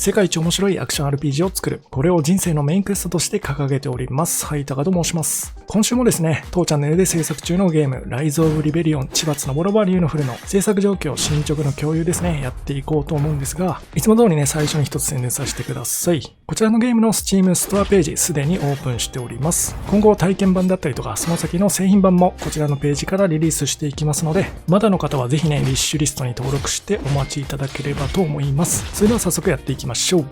世界一面白いアクション RPG を作る。これを人生のメインクエストとして掲げております。はい、高と申します。今週もですね、当チャンネルで制作中のゲーム、Rise of Rebellion 千葉のボロバリューのフルの制作状況、進捗の共有ですね、やっていこうと思うんですが、いつも通りね、最初に一つ宣伝させてください。こちらのゲームの Steam ストアページ、すでにオープンしております。今後体験版だったりとか、その先の製品版もこちらのページからリリースしていきますので、まだの方はぜひね、ウィッシュリストに登録してお待ちいただければと思います。それでは早速やっていきましょう。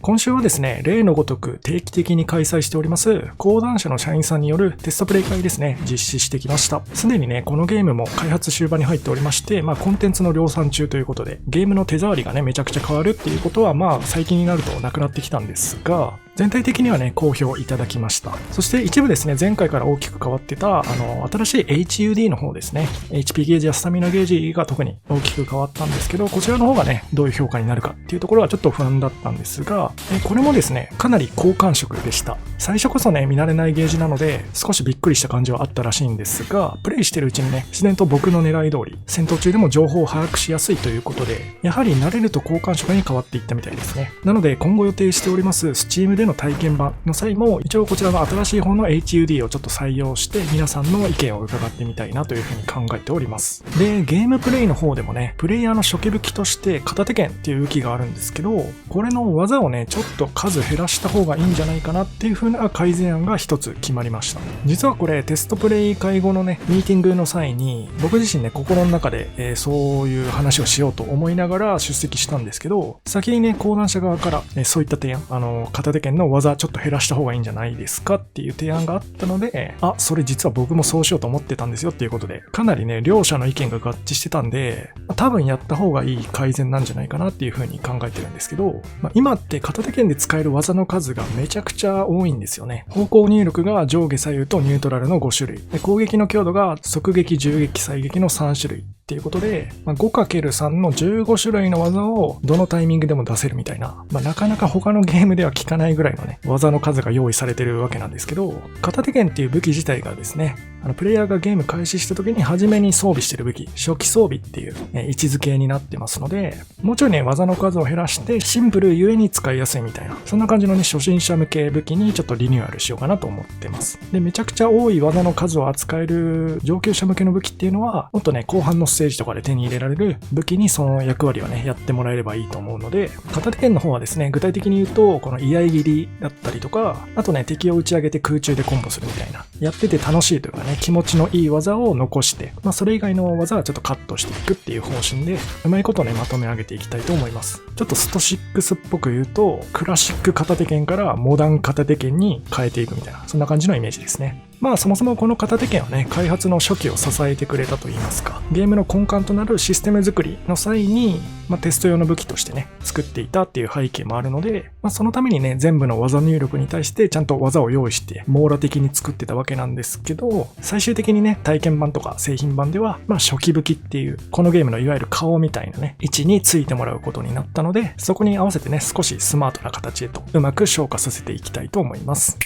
今週はですね、例のごとく定期的に開催しております講談社の社員さんによるテストプレイ会ですね、実施してきました。すでにね、このゲームも開発終盤に入っておりまして、コンテンツの量産中ということで、ゲームの手触りがね、めちゃくちゃ変わるっていうことは最近になるとなくなってきたんですが、全体的にはね、好評いただきました。そして一部ですね、前回から大きく変わってた、新しい HUD の方ですね、HP ゲージやスタミナゲージが特に大きく変わったんですけど、こちらの方がね、どういう評価になるかっていうところはちょっと不安だったんですが、これもですね、かなり好感触でした。最初こそね、見慣れないゲージなので、少しびっくりした感じはあったらしいんですが、プレイしてるうちにね、自然と僕の狙い通り、戦闘中でも情報を把握しやすいということで、やはり慣れると好感触に変わっていったみたいですね。なので、今後予定しております Steam での体験版の際も、一応こちらの新しい方の HUD をちょっと採用して、皆さんの意見を伺ってみたいなというふうに考えております。で、ゲームプレイの方でもね、プレイヤーの初期武器として片手剣っていう武器があるんですけど、これの技をね、ちょっと数減らした方がいいんじゃないかなっていう風な改善案が一つ決まりました。実はこれテストプレイ会後のね、ミーティングの際に、僕自身ね、心の中で、そういう話をしようと思いながら出席したんですけど、先にね、講談社側から、そういった提案、片手剣の技ちょっと減らした方がいいんじゃないですかっていう提案があったので、それ実は僕もそうしようと思ってたんですよっていうことで、かなりね、両者の意見が合致してたんで、多分やった方がいい改善なんじゃないかなっていう風に考えてるんですけど、今って片手剣で使える技の数がめちゃくちゃ多いんですよね。方向入力が上下左右とニュートラルの5種類。で、攻撃の強度が側撃、銃撃、再撃の3種類。っていうことで、5×3 の15種類の技をどのタイミングでも出せるみたいな、なかなか他のゲームでは効かないぐらいのね、技の数が用意されてるわけなんですけど、片手剣っていう武器自体がですね、プレイヤーがゲーム開始した時に初めに装備してる武器、初期装備っていう位置づけになってますので、もうちょいね、技の数を減らしてシンプルゆえに使いやすいみたいな、そんな感じのね、初心者向け武器にちょっとリニューアルしようかなと思ってます。で、めちゃくちゃ多い技の数を扱える上級者向けの武器っていうのは、もっとね、後半のステージとかで手に入れられる武器にその役割をね、やってもらえればいいと思うので、片手剣の方はですね、具体的に言うと、この居合切りだったりとか、あとね、敵を打ち上げて空中でコンボするみたいな、やってて楽しいというかね、気持ちのいい技を残して、それ以外の技はちょっとカットしていくっていう方針で、うまいことね、まとめ上げていきたいと思います。ちょっとスト6っぽく言うと、クラシック片手剣からモダン片手剣に変えていくみたいな、そんな感じのイメージですね。そもそもこの片手剣はね、開発の初期を支えてくれたといいますか、ゲームの根幹となるシステム作りの際に、テスト用の武器としてね、作っていたっていう背景もあるので、そのためにね、全部の技入力に対してちゃんと技を用意して、網羅的に作ってたわけなんですけど、最終的にね、体験版とか製品版では、初期武器っていう、このゲームのいわゆる顔みたいなね、位置についてもらうことになったので、そこに合わせてね、少しスマートな形へと、うまく昇華させていきたいと思います。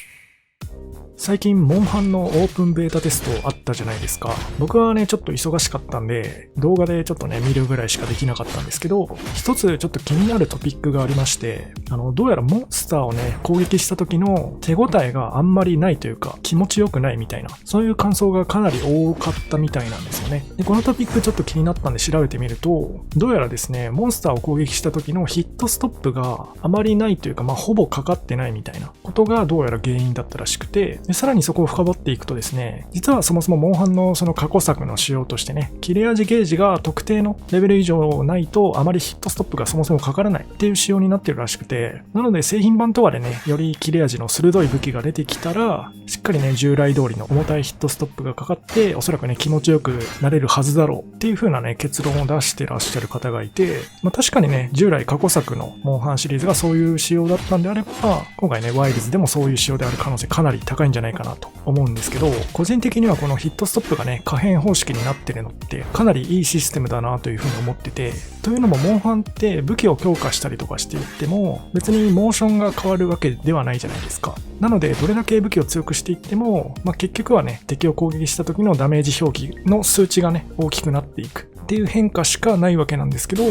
最近、モンハンのオープンベータテストあったじゃないですか。僕はね、ちょっと忙しかったんで、動画でちょっとね、見るぐらいしかできなかったんですけど、一つちょっと気になるトピックがありまして、どうやらモンスターをね、攻撃した時の手応えがあんまりないというか、気持ちよくないみたいな、そういう感想がかなり多かったみたいなんですよね。で、このトピックちょっと気になったんで調べてみると、どうやらですね、モンスターを攻撃した時のヒットストップがあまりないというか、ほぼかかってないみたいなことがどうやら原因だったらしくて、でさらにそこを深掘っていくとですね、実はそもそもモンハンのその過去作の仕様としてね、切れ味ゲージが特定のレベル以上ないとあまりヒットストップがそもそもかからないっていう仕様になってるらしくて、なので製品版とかでね、より切れ味の鋭い武器が出てきたら、しっかりね、従来通りの重たいヒットストップがかかって、おそらくね、気持ちよくなれるはずだろうっていう風なね、結論を出してらっしゃる方がいて、確かにね、従来過去作のモンハンシリーズがそういう仕様だったんであれば、今回ね、ワイルズでもそういう仕様である可能性かなり高いんじゃないかなと思うんですけど、個人的にはこのヒットストップがね、可変方式になってるのってかなりいいシステムだなというふうに思ってて、というのもモンハンって武器を強化したりとかしていっても別にモーションが変わるわけではないじゃないですか。なのでどれだけ武器を強くしていっても、結局はね、敵を攻撃した時のダメージ表記の数値がね、大きくなっていく。っていう変化しかないわけなんですけど、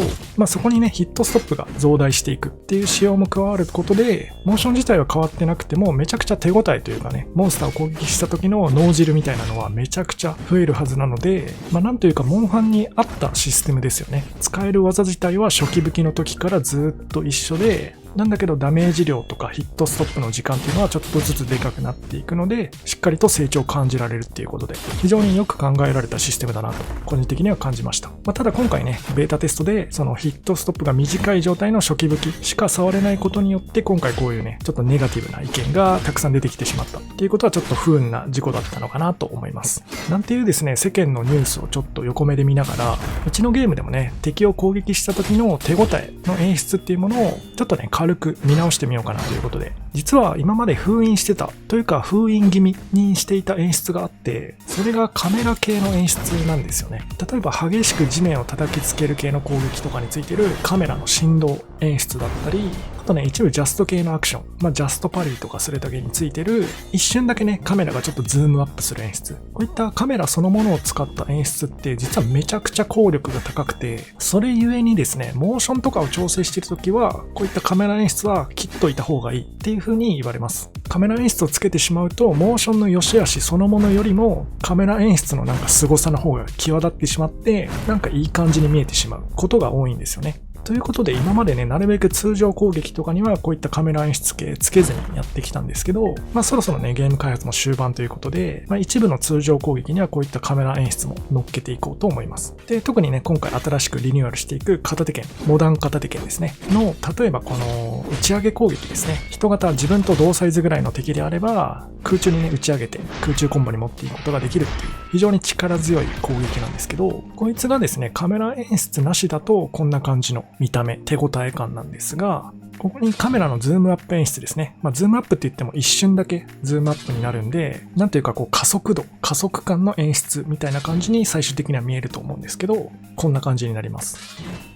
そこにね、ヒットストップが増大していくっていう仕様も加わることで、モーション自体は変わってなくても、めちゃくちゃ手応えというかね、モンスターを攻撃した時の脳汁みたいなのはめちゃくちゃ増えるはずなので、なんというか、モンハンに合ったシステムですよね。使える技自体は初期武器の時からずっと一緒で、なんだけどダメージ量とかヒットストップの時間っていうのはちょっとずつでかくなっていくので、しっかりと成長を感じられるっていうことで、非常によく考えられたシステムだなと、個人的には感じました。ただ今回ね、ベータテストでそのヒットストップが短い状態の初期武器しか触れないことによって、今回こういうね、ちょっとネガティブな意見がたくさん出てきてしまったっていうことはちょっと不運な事故だったのかなと思います。なんていうですね、世間のニュースをちょっと横目で見ながら、うちのゲームでもね、敵を攻撃した時の手応えの演出っていうものをちょっとね、軽く見直してみようかなということで、実は今まで封印してたというか封印気味にしていた演出があって、それがカメラ系の演出なんですよね。例えば激しく地面を叩きつける系の攻撃とかについてるカメラの振動演出だったり、あとね、一部ジャスト系のアクション、ジャストパリーとかスレタゲについてる一瞬だけね、カメラがちょっとズームアップする演出、こういったカメラそのものを使った演出って実はめちゃくちゃ効力が高くて、それゆえにですね、モーションとかを調整しているときはこういったカメラ演出は切っといた方がいいっていう風に言われます。カメラ演出をつけてしまうと、モーションの良し悪しそのものよりもカメラ演出の凄さの方が際立ってしまって、いい感じに見えてしまうことが多いんですよね。ということで今までね、なるべく通常攻撃とかにはこういったカメラ演出系つけずにやってきたんですけど、そろそろね、ゲーム開発も終盤ということで、一部の通常攻撃にはこういったカメラ演出も乗っけていこうと思います。で、特にね、今回新しくリニューアルしていく片手剣、モダン片手剣ですね、の、例えばこの打ち上げ攻撃ですね、人型自分と同サイズぐらいの敵であれば、空中にね、打ち上げて空中コンボに持っていくことができるっていう、非常に力強い攻撃なんですけど、こいつがですね、カメラ演出なしだとこんな感じの見た目、手応え感なんですが、ここにカメラのズームアップ演出ですね。ズームアップって言っても一瞬だけズームアップになるんで、なんていうか加速度、加速感の演出みたいな感じに最終的には見えると思うんですけど、こんな感じになります。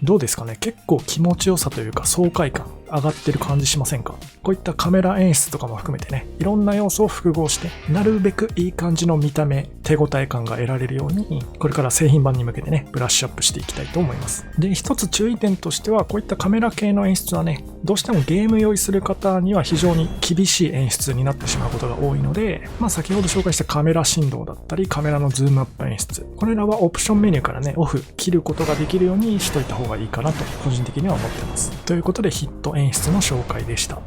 どうですかね？結構気持ちよさというか爽快感上がってる感じしませんか？こういったカメラ演出とかも含めてね、いろんな要素を複合して、なるべくいい感じの見た目、手応え感が得られるように、これから製品版に向けてね、ブラッシュアップしていきたいと思います。で、一つ注意点としては、こういったカメラ系の演出はね、どうしてもゲーム用意する方には非常に厳しい演出になってしまうことが多いので、先ほど紹介したカメラ振動だったり、カメラのズームアップ演出、これらはオプションメニューからね、オフ、切ることができるようにしといた方がいいかなと、個人的には思ってます。ということで、ヒット演出の紹介でした。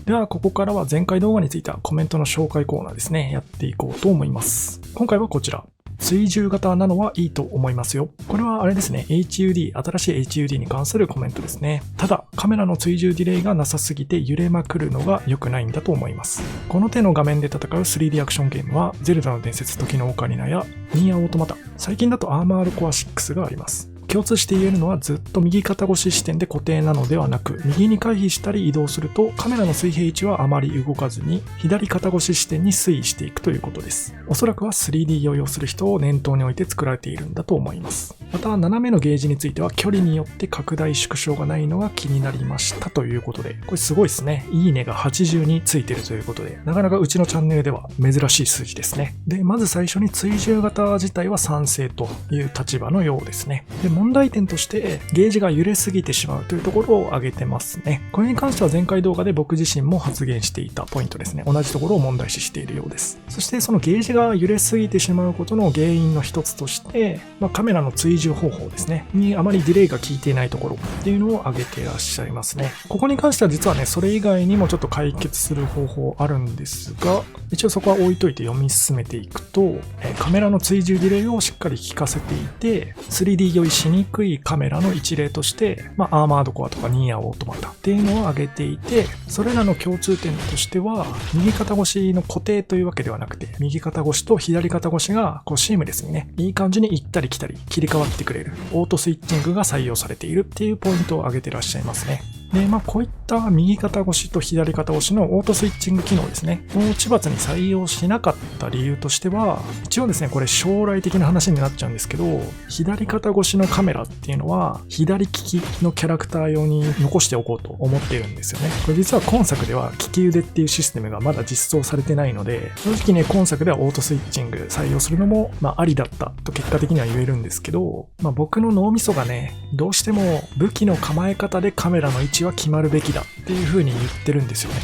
では、ここからは前回動画についてはコメントの紹介コーナーですね、やっていこうと思います。今回はこちら。追従型なのはいいと思いますよ。これはあれですね、HUD、新しい HUD に関するコメントですね。ただ、カメラの追従ディレイがなさすぎて揺れまくるのが良くないんだと思います。この手の画面で戦う 3D アクションゲームは、ゼルダの伝説時のオカリナやニーアオートマタ、最近だとアーマードコア6があります。共通して言えるのはずっと右肩越し視点で固定なのではなく、右に回避したり移動するとカメラの水平位置はあまり動かずに左肩越し視点に推移していくということです。おそらくは 3D 用意をする人を念頭に置いて作られているんだと思います。また斜めのゲージについては距離によって拡大縮小がないのが気になりましたということで、これすごいですね。いいねが80についてるということで、なかなかうちのチャンネルでは珍しい数字ですね。で、まず最初に追従型自体は賛成という立場のようですね。で、問題点としてゲージが揺れすぎてしまうというところを挙げてますね。これに関しては前回動画で僕自身も発言していたポイントですね。同じところを問題視しているようです。そしてそのゲージが揺れすぎてしまうことの原因の一つとして、カメラの追従方法ですね。にあまりディレイが効いていないところっていうのを挙げていらっしゃいますね。ここに関しては実はね、それ以外にもちょっと解決する方法あるんですが、一応そこは置いといて読み進めていくと、カメラの追従ディレイをしっかり効かせていて、3D 酔いしにくいカメラの一例として、アーマードコアとかニーアオートマタっていうのを挙げていて、それらの共通点としては、右肩越しの固定というわけではなくて、右肩越しと左肩越しがシームレスにね、いい感じに行ったり来たり切り替わってくれる、オートスイッチングが採用されているっていうポイントを挙げてらっしゃいますね。で、こういった右肩越しと左肩越しのオートスイッチング機能ですね、を千葉に採用しなかった理由としては、一応ですね、これ将来的な話になっちゃうんですけど、左肩越しのカメラっていうのは、左利きのキャラクター用に残しておこうと思っているんですよね。これ実は今作では利き腕っていうシステムがまだ実装されてないので、正直ね、今作ではオートスイッチング採用するのも、ありだったと結果的には言えるんですけど、僕の脳みそがね、どうしても武器の構え方でカメラの位置は決まるべきだっていう風に言ってるんですよね。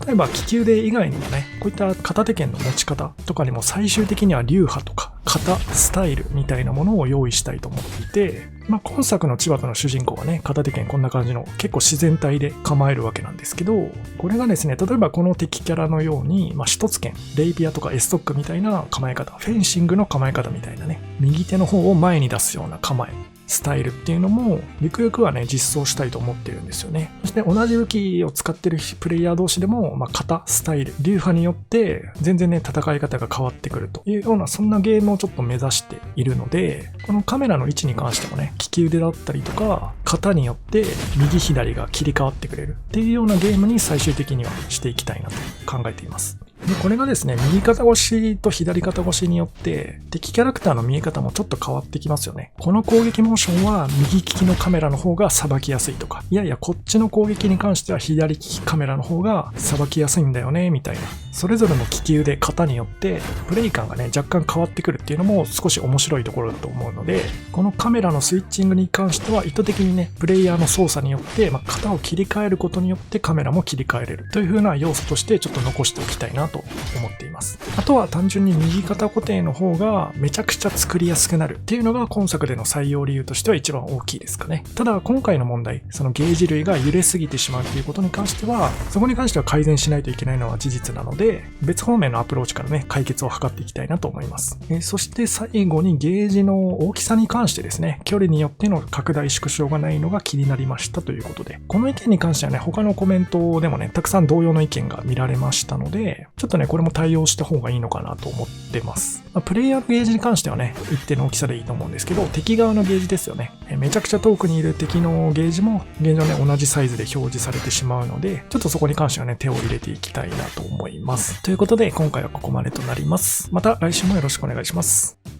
例えば利き腕以外にもね、こういった片手剣の持ち方とかにも最終的には流派とか型、スタイルみたいなものを用意したいと思っていて、今作の千葉の主人公はね、片手剣こんな感じの結構自然体で構えるわけなんですけど、これがですね、例えばこの敵キャラのように、一つ剣、レイピアとかエストックみたいな構え方、フェンシングの構え方みたいなね、右手の方を前に出すような構え、スタイルっていうのも、ゆくゆくはね、実装したいと思ってるんですよね。そして同じ武器を使ってるプレイヤー同士でも、型、スタイル、流派によって、全然ね、戦い方が変わってくるというような、そんなゲームをちょっと目指しているので、このカメラの位置に関してもね、利き腕だったりとか、型によって右左が切り替わってくれるっていうようなゲームに最終的にはしていきたいなと考えています。で、これがですね、右肩越しと左肩越しによって、敵キャラクターの見え方もちょっと変わってきますよね。この攻撃モーションは右利きのカメラの方がさばきやすいとか、いやいやこっちの攻撃に関しては左利きカメラの方がさばきやすいんだよね、みたいな。それぞれの利き腕、型によって、プレイ感がね、若干変わってくるっていうのも少し面白いところだと思うので、このカメラのスイッチングに関しては意図的にね、プレイヤーの操作によって、型を切り替えることによってカメラも切り替えれるという風な要素としてちょっと残しておきたいなと思っています。あとは単純に右肩固定の方がめちゃくちゃ作りやすくなるっていうのが今作での採用理由としては一番大きいですかね。ただ今回の問題、そのゲージ類が揺れすぎてしまうっていうことに関しては、そこに関しては改善しないといけないのは事実なので、別方面のアプローチからね、解決を図っていきたいなと思います。そして最後にゲージの大きさに関してですね、距離によっての拡大縮小がないのが気になりましたということで、この意見に関してはね、他のコメントでもね、たくさん同様の意見が見られましたので、ちょっとね、これも対応した方がいいのかなと思ってます。プレイヤーのゲージに関してはね、一定の大きさでいいと思うんですけど、敵側のゲージですよね。めちゃくちゃ遠くにいる敵のゲージも現状ね、同じサイズで表示されてしまうので、ちょっとそこに関してはね、手を入れていきたいなと思います。ということで、今回はここまでとなります。また来週もよろしくお願いします。